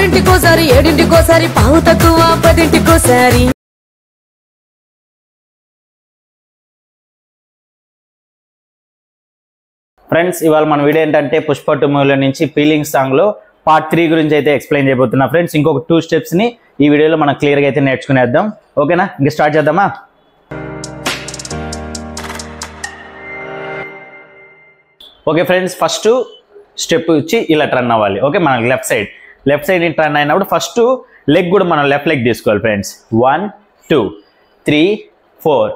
ఆరింటికోసారి ఏడింటికోసారి పావు తక్కువ పదింటికోసారి. ఫ్రెండ్స్ ఇవాళ మన వీడియో ఏంటంటే పుష్ప 2 మూవీలో నుంచి ఫీలింగ్ సాంగ్ లో పార్ట్ 3 గురించి అయితే ఎక్స్ప్లెయిన్ చేయబోతున్నా ఫ్రెండ్స్. ఇంకొక 2 స్టెప్స్ ని ఈ వీడియోలో మనం క్లియర్ గా అయితే నేర్చుకునేద్దాం. ఓకేనా, ఇంకా స్టార్ట్ చేద్దామా? ఓకే ఫ్రెండ్స్, ఫస్ట్ స్టెప్ వచ్చి ఇలా టర్న్ అవ్వాలి. ఓకే, మనకి లెఫ్ట్ సైడ్ టర్న్ అయినప్పుడు ఫస్ట్ లెగ్ కూడా మనం లెఫ్ట్ లెగ్ తీసుకోవాలి ఫ్రెండ్స్. 1 2 3 4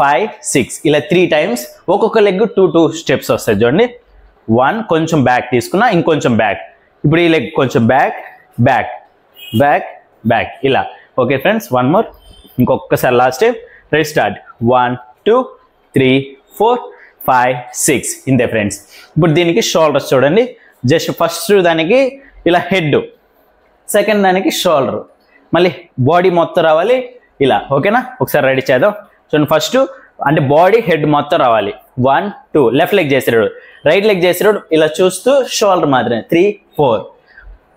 5 6 ఇలా 3 టైమ్స్. ఒక్కొక్క లెగ్ 2 స్టెప్స్ వస్తాయి చూడండి. 1 కొంచెం బ్యాక్ తీసుకున్నా, ఇంకొంచెం బ్యాక్. ఇప్పుడు ఈ లెగ్ కొంచెం బ్యాక్ బ్యాక్ బ్యాక్ బ్యాక్ ఇలా. Okay friends, 1 more. ఇంకొకసారి లాస్ట్ స్టెప్. Ready start. 1 2 3 4 5 6 ఇంతే ఫ్రెండ్స్. ఇప్పుడు దీనికి షోల్డర్స్ చూడండి. జస్ట్ ఫస్ట్ దానికి ఇలా హెడ్, సెకండ్ దానికి షోల్డర్, మళ్ళీ బాడీ మొత్తం రావాలి ఇలా. ఓకేనా, ఒకసారి రెడీ చేద్దాం. చూడండి, ఫస్ట్ అంటే బాడీ హెడ్ మొత్తం రావాలి. 1 2 లెఫ్ట్ లెగ్ చేసేటప్పుడు, రైట్ లెగ్ చేసేటప్పుడు ఇలా చూస్తూ షోల్డర్ మాత్రమే. 3 4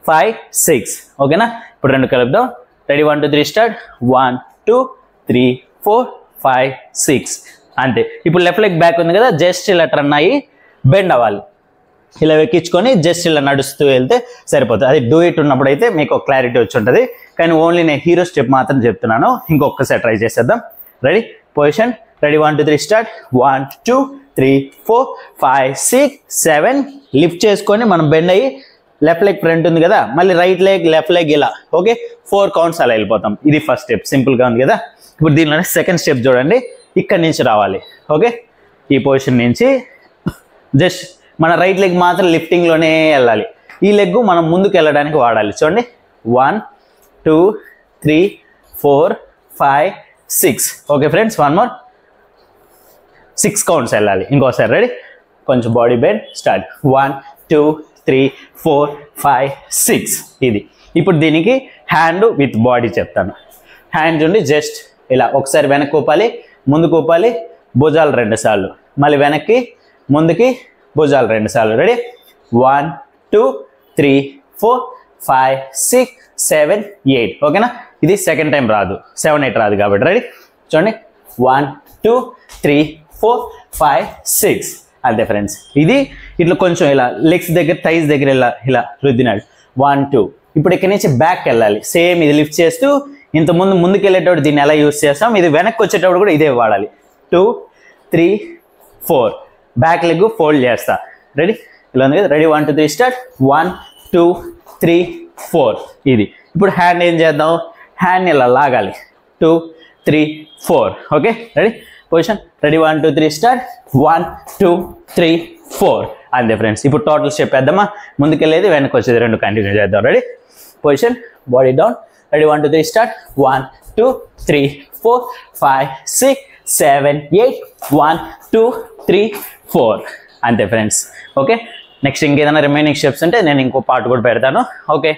5 6 ఓకేనా. ఇప్పుడు 2 కలుపుదాం. Ready 1 2 3 start. 1 2 3 4 5 6 అంతే. ఇప్పుడు లెఫ్ట్ లెగ్ బ్యాక్ ఉంది కదా, జస్ట్ ఇలా టర్న్ అయ్యి బెండ్ అవ్వాలి. ఇలా ఎక్కించుకొని జస్ట్ ఇలా నడుస్తూ వెళ్తే సరిపోతుంది. అది డూ ఇట్ ఉన్నప్పుడు అయితే మీకు క్లారిటీ వచ్చి ఉంటుంది. కానీ ఓన్లీ నేను హీరో స్టెప్ మాత్రం చెప్తున్నాను. ఇంకొకసారి ట్రై చేసేద్దాం. Ready, position. Ready 1 2 3 start. 1 2 3 4 5 6 7 lift చేసుకొని మనం బెండ్ అయ్యి లెఫ్ట్ లెగ్ ఫ్రంట్ ఉంది కదా, మళ్ళీ రైట్ లెగ్ లెఫ్ట్ లెగ్ ఇలా. ఓకే, 4 కౌంట్స్ అలా వెళ్ళిపోతాం. ఇది ఫస్ట్ స్టెప్, సింపుల్గా ఉంది కదా. ఇప్పుడు దీనిలోనే సెకండ్ స్టెప్ చూడండి. ఇక్కడి నుంచి రావాలి. ఓకే, ఈ పొజిషన్ నుంచి జస్ట్ మన రైట్ లెగ్ మాత్రం లిఫ్టింగ్లోనే వెళ్ళాలి. ఈ లెగ్ మనం ముందుకు వెళ్ళడానికి వాడాలి. చూడండి, 1 2 3 4 5 6 ఓకే ఫ్రెండ్స్, 1 మోర్. 6 కౌంట్స్ వెళ్ళాలి. ఇంకోసారి రెడీ, కొంచెం బాడీ బెండ్ స్టార్ట్. 1 2 3 4 5 6 ఇది. ఇప్పుడు దీనికి హ్యాండ్ విత్ బాడీ చెప్తాను. హ్యాండ్ చూడండి, జస్ట్ ఇలా ఒకసారి వెనక్కి ఊపాలి, ముందుకు ఊపాలి, భుజాలు 2 సార్లు, మళ్ళీ వెనక్కి ముందుకి భుజాలు 2 సార్లు. రెడీ 1 2 3 4 5 6 7 8 ఓకేనా. ఇది సెకండ్ టైం రాదు, 7 8 రాదు కాబట్టి. రెడీ చూడండి, 1 2 3 4 5 6 అంతే ఫ్రెండ్స్. ఇది ఇట్లా కొంచెం ఇలా లెగ్స్ దగ్గర, థైస్ దగ్గర ఇలా ఇలా రుద్దినాడు. 1 2. ఇప్పుడు ఇక్కడి నుంచి బ్యాక్ వెళ్ళాలి. సేమ్ ఇది లిఫ్ట్ చేస్తూ ఇంతకుముందు ముందుకు వెళ్ళేటప్పుడు దీన్ని ఎలా యూస్ చేస్తాం, ఇది వెనక్కి వచ్చేటప్పుడు కూడా ఇదే వాడాలి. 2 3 4 బ్యాక్ లెగ్ ఫోల్డ్ చేస్తా. రెడీ, ఇలా ఉంది కదా. Ready 1 2 3 start. 1 2 3 4 ఇది. ఇప్పుడు హ్యాండ్ ఏం చేద్దాం, హ్యాండ్ ఇలా లాగాలి. 2 3 4 okay. Ready, position. Ready 1 2 3 start. 1 2 3 4 అంతే ఫ్రెండ్స్. ఇప్పుడు టోటల్ స్టెప్ వేద్దామా, ముందుకెళ్ళేది వెనక్కి వచ్చేది 2 కంటిన్యూ చేద్దాం. Ready, position, body down. Ready 1 2 3 start. 1 2 3 4 5 6 7 8 1 2 3 4 అంతే ఫ్రెండ్స్. ఓకే, నెక్స్ట్ ఇంకేదైనా రిమైనింగ్ స్టెప్స్ ఉంటే నేను ఇంకో పార్ట్ కూడా పెడతాను. ఓకే.